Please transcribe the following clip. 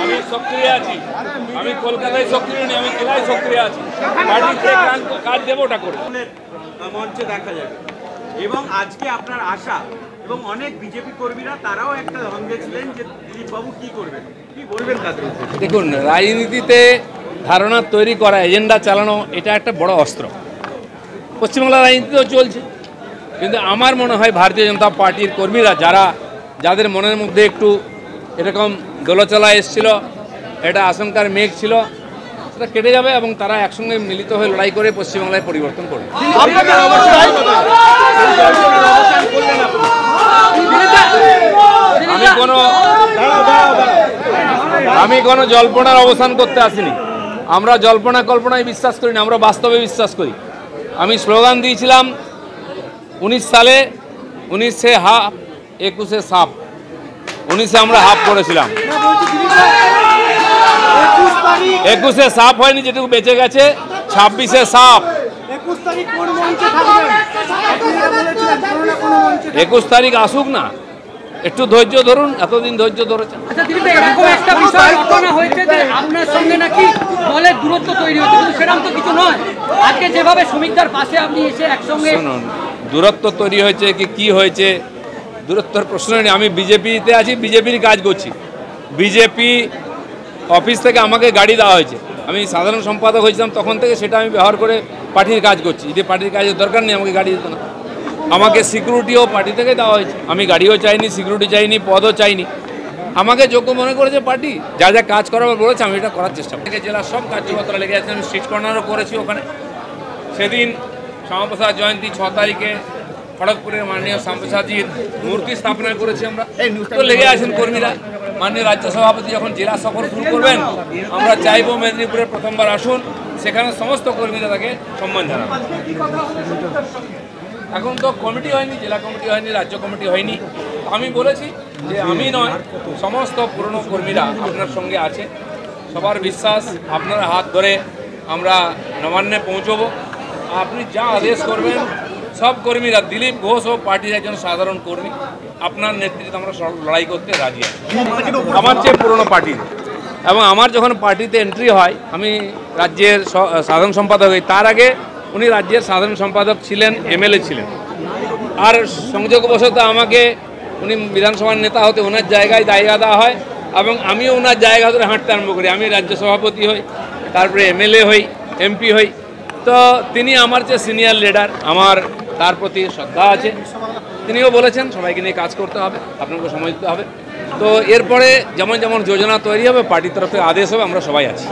আমি সক্রিয় আছি, আমি কলকাতায় সক্রিয় নেই, আমি জেলায় সক্রিয় আছি। পার্টিতে কাজ দেবো ওটা করে মঞ্চে দেখা যাবে। এবং আজকে আপনার আশা এবং অনেক বিজেপি কর্মীরা তারাও একটা দ্বন্দ্বে ছিলেন যে দিলীপ বাবু কি করবেন, কি বলবেন তাদের? দেখুন, রাজনীতিতে ধারণা তৈরি করা, এজেন্ডা চালানো, এটা একটা বড় অস্ত্র। পশ্চিমবাংলার রাজনীতিতেও চলছে, কিন্তু আমার মনে হয় ভারতীয় জনতা পার্টির কর্মীরা যাদের মনের মধ্যে একটু এরকম দোলচলা এসেছিল, এটা আশঙ্কার মেঘ ছিল, সেটা কেটে যাবে এবং তারা একসঙ্গে মিলিত হয়ে লড়াই করে পশ্চিমবাংলায় পরিবর্তন করবে। আমি কোনো জল্পনার অবসান করতে আসিনি। আমরা জল্পনা কল্পনায় বিশ্বাস করি না, আমরা বাস্তবে বিশ্বাস করি। আমি স্লোগান দিয়েছিলাম 19 সালে, 19-এ হাফ, 21-এ সাপ। 19-এ আমরা হাফ করেছিলাম, 21-এ সাপ হয়নি, যেটুকু বেঁচে গেছে 26-এ সাপ। 21 তারিখ আসুক না, একটু ধৈর্য ধরুন, এতদিন ধৈর্য ধরেছেন। একটা বিষয় ঘটনা হয়েছে যে আপনার সঙ্গে নাকি দলের দূরত্ব তৈরি হচ্ছে, কিন্তু সেরকম তো কিছু নয়। আজকে যেভাবে শ্রমিকদের পাশে আপনি এসে একসঙ্গে, শুনুন, দূরত্ব তৈরি হয়েছে কি হয়েছে, দূরত্বের প্রশ্ন নেই। আমি বিজেপিতে আছি, বিজেপির কাজ করছি। বিজেপি অফিস থেকে আমাকে গাড়ি দেওয়া হয়েছে, আমি সাধারণ সম্পাদক হয়েছিলাম তখন থেকে, সেটা আমি ব্যবহার করে পার্টির কাজ করছি। যদি পার্টির কাজের দরকার নেই, আমাকে গাড়ি দিত না। আমাকে সিকিউরিটিও পার্টি থেকে দেওয়া হয়েছে, আমি গাড়িও চাইনি, সিকিউরিটি চাইনি, পদও চাইনি। আমাকে যোগ্য মনে করেছে পার্টি, যা যা কাজ করার বলেছে আমি এটা করার চেষ্টা করি। জেলার সব কার্যকর্তা লেগে আছে, আমি স্ট্রিট কর্নারও করেছি ওখানে। সেদিন শ্যামাপ্রসাদ জয়ন্তী 6 তারিখে খড়গপুরের মাননীয় শ্যামাপ্রসাদজির মূর্তি স্থাপনা করেছি আমরা, তো লেগে আছেন কর্মীরা। মাননীয় রাজ্য সভাপতি যখন জেলা সফর শুরু করবেন, আমরা চাইব মেদিনীপুরে প্রথমবার আসুন, সেখানে সমস্ত কর্মীরা তাকে সম্মান জানাবেন। এখন তো কমিটি হয়নি, জেলা কমিটি হয়নি, রাজ্য কমিটি হয়নি। আমি বলেছি যে আমি নয়, সমস্ত পুরনো কর্মীরা আপনার সঙ্গে আছে। সবার বিশ্বাস, আপনার হাত ধরে আমরা নবান্নে পৌঁছবো। আপনি যা আদেশ করবেন, সব কর্মীরা, দিলীপ ঘোষ ও পার্টির একজন সাধারণ কর্মী, আপনার নেতৃত্বে আমরা লড়াই করতে রাজি আছি। আমার চেয়ে পুরনো পার্টির, এবং আমার যখন পার্টিতে এন্ট্রি হয়, আমি রাজ্যের সাধারণ সম্পাদক হই, তার আগে উনি রাজ্যের সাধারণ সম্পাদক ছিলেন, এমএলএ ছিলেন। আর সংযোগবশত আমাকে উনি বিধানসভার নেতা হতে ওনার জায়গায় জায়গা দেওয়া হয়, এবং আমিও ওনার জায়গা ধরে হাঁটতে আরম্ভ করি। আমি রাজ্য সভাপতি হই, তারপরে এমএলএ হই, এমপি হই। তো তিনি আমার চেয়ে সিনিয়র লিডার, আমার তার প্রতি শ্রদ্ধা আছে। তিনিও বলেছেন সবাইকে নিয়ে কাজ করতে হবে, আপনাকে সময় দিতে হবে। তো এরপরে যেমন যেমন যোজনা তৈরি হবে, পার্টির তরফে আদেশ হবে, আমরা সবাই আছি।